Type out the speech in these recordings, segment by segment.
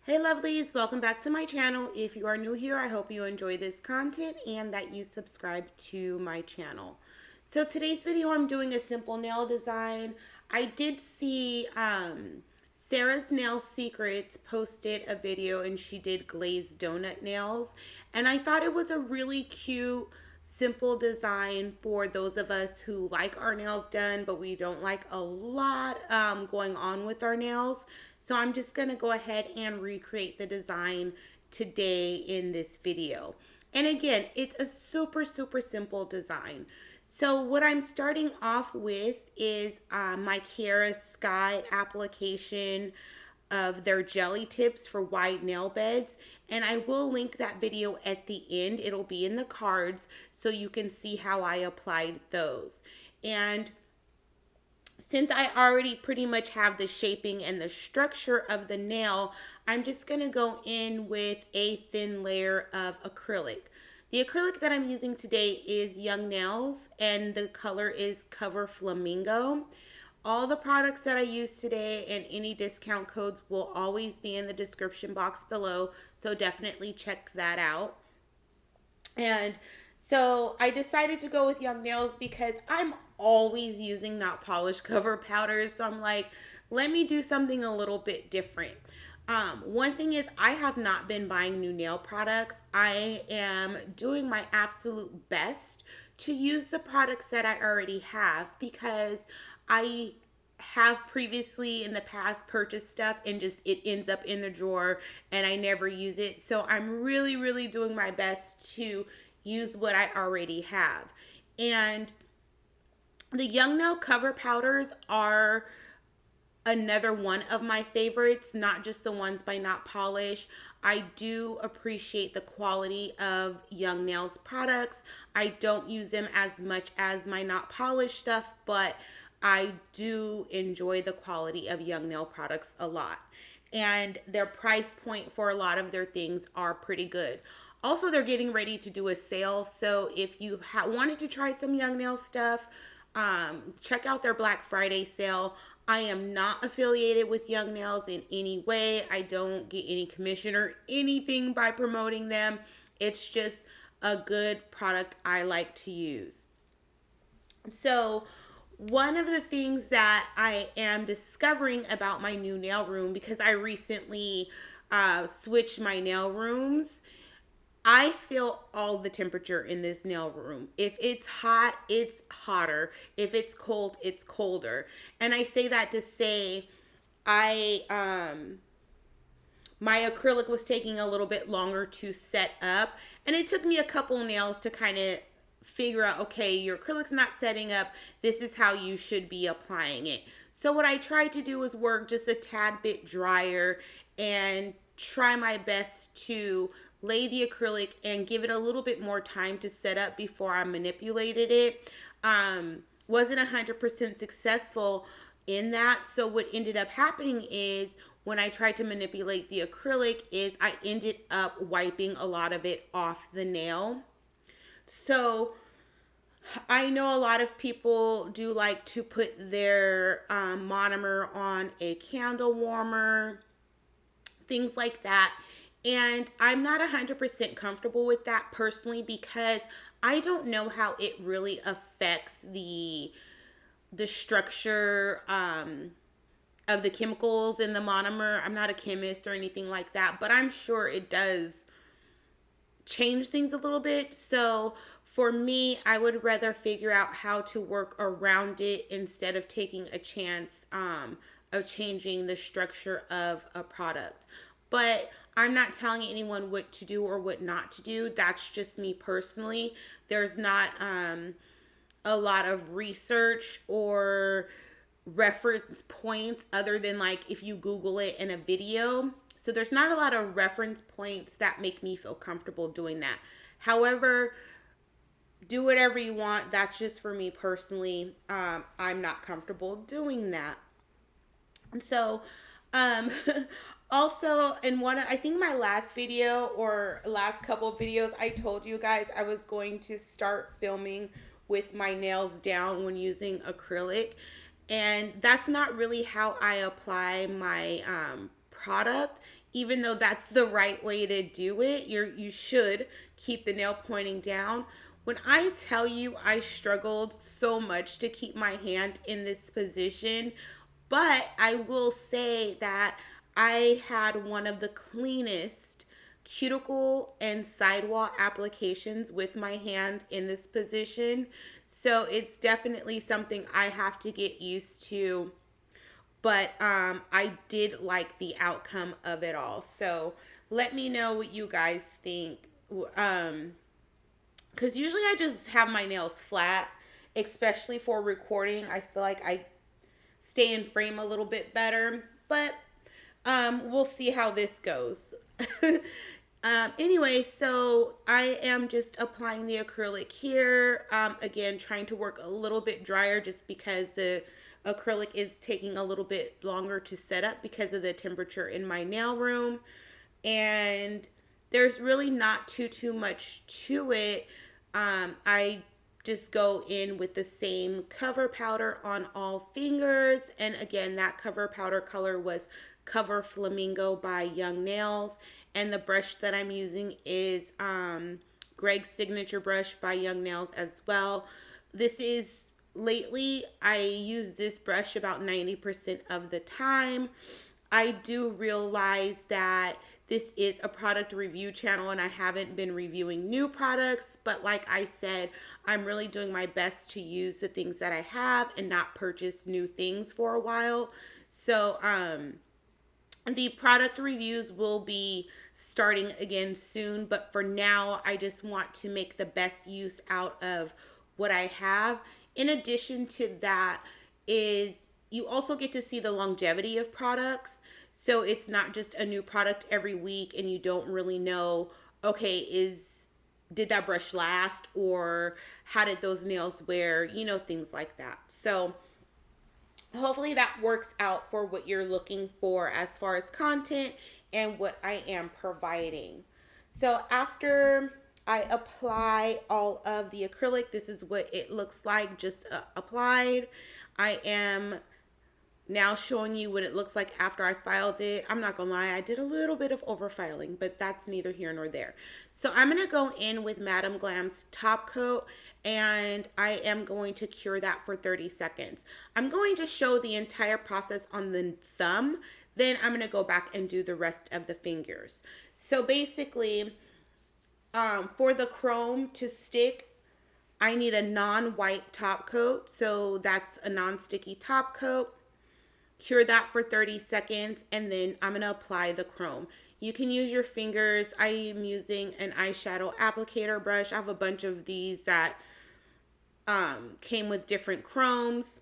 Hey lovelies, welcome back to my channel. If you are new here, I hope you enjoy this content and that you subscribe to my channel. So today's video, I'm doing a simple nail design. I did see Sarah's Nail Secrets posted a video and she did glazed donut nails. And I thought it was a really cute, simple design for those of us who like our nails done, but we don't like a lot going on with our nails. So I'm just going to go ahead and recreate the design today in this video. And again, it's a super simple design. So what I'm starting off with is my Kiara Sky application of their jelly tips for wide nail beds, and I will link that video at the end. It'll be in the cards so you can see how I applied those. And since I already pretty much have the shaping and the structure of the nail, I'm just going to go in with a thin layer of acrylic. The acrylic that I'm using today is Young Nails, and the color is Cover Flamingo. All the products that I use today and any discount codes will always be in the description box below, so definitely check that out. And so I decided to go with Young Nails because I'm always using not polished cover powders. So I'm like, let me do something a little bit different. One thing is I have not been buying new nail products. I am doing my absolute best to use the products that I already have because I have previously in the past purchased stuff and just it ends up in the drawer and I never use it. So I'm really doing my best to use what I already have. And the Young Nail cover powders are another one of my favorites, not just the ones by Not Polish. I do appreciate the quality of Young Nails products. I don't use them as much as my Not Polish stuff, but I do enjoy the quality of Young Nail products a lot. And their price point for a lot of their things are pretty good. Also, they're getting ready to do a sale. So if you wanted to try some Young Nail stuff, check out their Black Friday sale. I am not affiliated with Young Nails in any way. I don't get any commission or anything by promoting them. It's just a good product I like to use. So one of the things that I am discovering about my new nail room, because I recently switched my nail rooms, I feel all the temperature in this nail room. If it's hot, it's hotter. If it's cold, it's colder. And I say that to say I my acrylic was taking a little bit longer to set up, and it took me a couple nails to kind of figure out, okay, your acrylic's not setting up. This is how you should be applying it. So what I tried to do was work just a tad bit drier and try my best to lay the acrylic and give it a little bit more time to set up before I manipulated it. Wasn't 100% successful in that. So what ended up happening is when I tried to manipulate the acrylic is I ended up wiping a lot of it off the nail. So I know a lot of people do like to put their monomer on a candle warmer, things like that. And I'm not 100% comfortable with that personally because I don't know how it really affects the structure of the chemicals in the monomer. I'm not a chemist or anything like that, but I'm sure it does change things a little bit. So for me, I would rather figure out how to work around it instead of taking a chance of changing the structure of a product. But I'm not telling anyone what to do or what not to do. That's just me personally. There's not a lot of research or reference points other than like if you Google it in a video. So there's not a lot of reference points that make me feel comfortable doing that. However, do whatever you want. That's just for me personally. I'm not comfortable doing that. So, also in I think my last video or last couple of videos, I told you guys I was going to start filming with my nails down when using acrylic. And that's not really how I apply my product. even though that's the right way to do it. You should keep the nail pointing down. When I tell you I struggled so much to keep my hand in this position, but I will say that I had one of the cleanest cuticle and sidewall applications with my hand in this position. So it's definitely something I have to get used to. But I did like the outcome of it all. So let me know what you guys think. Because usually I just have my nails flat, especially for recording. I feel like I stay in frame a little bit better. But we'll see how this goes. Anyway, so I am just applying the acrylic here. Again, trying to work a little bit drier just because the acrylic is taking a little bit longer to set up because of the temperature in my nail room. And there's really not too much to it. I just go in with the same cover powder on all fingers. And again, that cover powder color was Cover Flamingo by Young Nails. And the brush that I'm using is Greg's Signature Brush by Young Nails as well. This is, lately, I use this brush about 90% of the time. I do realize that this is a product review channel and I haven't been reviewing new products, but like I said, I'm really doing my best to use the things that I have and not purchase new things for a while. So, the product reviews will be starting again soon, but for now, I just want to make the best use out of what I have. In addition to that is you also get to see the longevity of products. So it's not just a new product every week and you don't really know, okay, did that brush last, or how did those nails wear, things like that. So hopefully that works out for what you're looking for as far as content and what I am providing. So after I apply all of the acrylic, this is what it looks like just applied. I am now showing you what it looks like after I filed it. I'm not gonna lie, I did a little bit of overfiling, but that's neither here nor there. So I'm gonna go in with Madam Glam's top coat and I am going to cure that for 30 seconds. I'm going to show the entire process on the thumb, then I'm gonna go back and do the rest of the fingers. So basically, for the chrome to stick, I need a non-white top coat. So that's a non-sticky top coat. Cure that for 30 seconds and then I'm going to apply the chrome. You can use your fingers. I am using an eyeshadow applicator brush. I have a bunch of these that came with different chromes.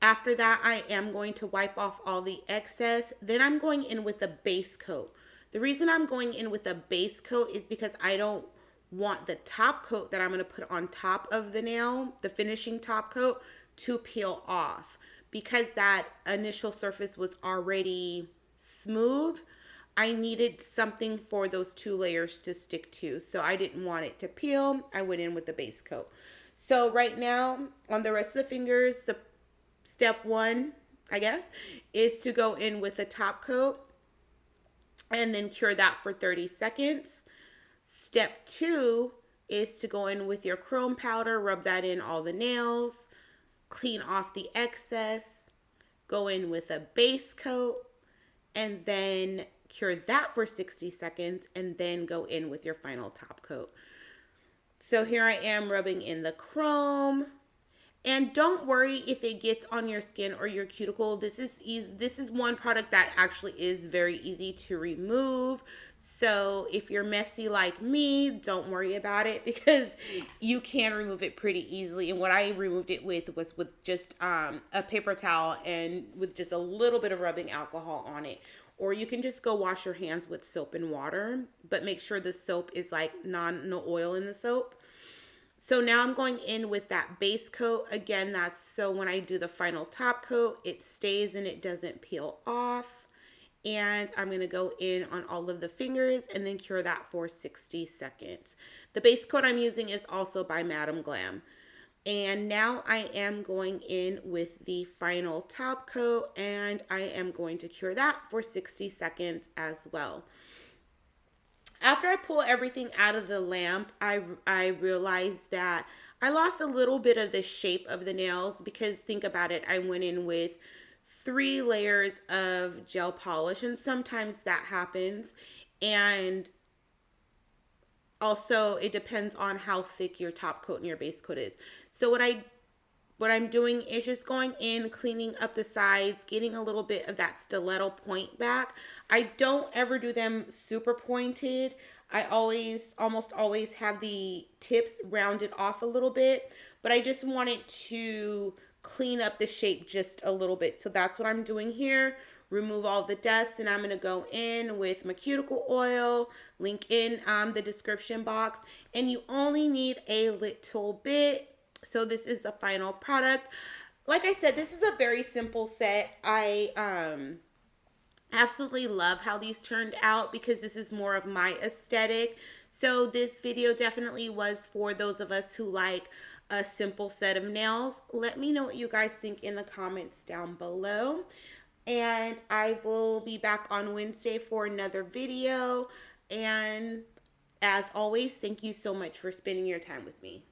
After that, I am going to wipe off all the excess. Then I'm going in with a base coat. The reason I'm going in with a base coat is because I don't want the top coat that I'm going to put on top of the nail, the finishing top coat, to peel off. Because that initial surface was already smooth, I needed something for those two layers to stick to. So I didn't want it to peel. I went in with the base coat. So right now, on the rest of the fingers, the step one, I guess, is to go in with a top coat and then cure that for 30 seconds. Step two is to go in with your chrome powder, rub that in all the nails, clean off the excess, go in with a base coat, and then cure that for 60 seconds, and then go in with your final top coat. So here I am rubbing in the chrome. And don't worry if it gets on your skin or your cuticle. This is one product that actually is very easy to remove. So if you're messy like me, don't worry about it because you can remove it pretty easily. And what I removed it with was with just a paper towel and with just a little bit of rubbing alcohol on it. Or you can just go wash your hands with soap and water, but make sure the soap is like no oil in the soap. So now I'm going in with that base coat. Again, that's so when I do the final top coat, it stays and it doesn't peel off. And I'm going to go in on all of the fingers and then cure that for 60 seconds. The base coat I'm using is also by Madam Glam. And now I am going in with the final top coat, and I am going to cure that for 60 seconds as well. After I pull everything out of the lamp, I realized that I lost a little bit of the shape of the nails, because think about it, I went in with 3 layers of gel polish, and sometimes that happens. And also it depends on how thick your top coat and your base coat is. So what I'm doing is just going in, cleaning up the sides, getting a little bit of that stiletto point back. I don't ever do them super pointed. I almost always have the tips rounded off a little bit, but I just wanted to clean up the shape just a little bit. So that's what I'm doing here. Remove all the dust, and I'm going to go in with my cuticle oil, link in the description box, and you only need a little bit. So this is the final product. Like I said, this is a very simple set. I absolutely love how these turned out, because this is more of my aesthetic. So this video definitely was for those of us who like a simple set of nails. Let me know what you guys think in the comments down below. And I will be back on Wednesday for another video. And as always, thank you so much for spending your time with me.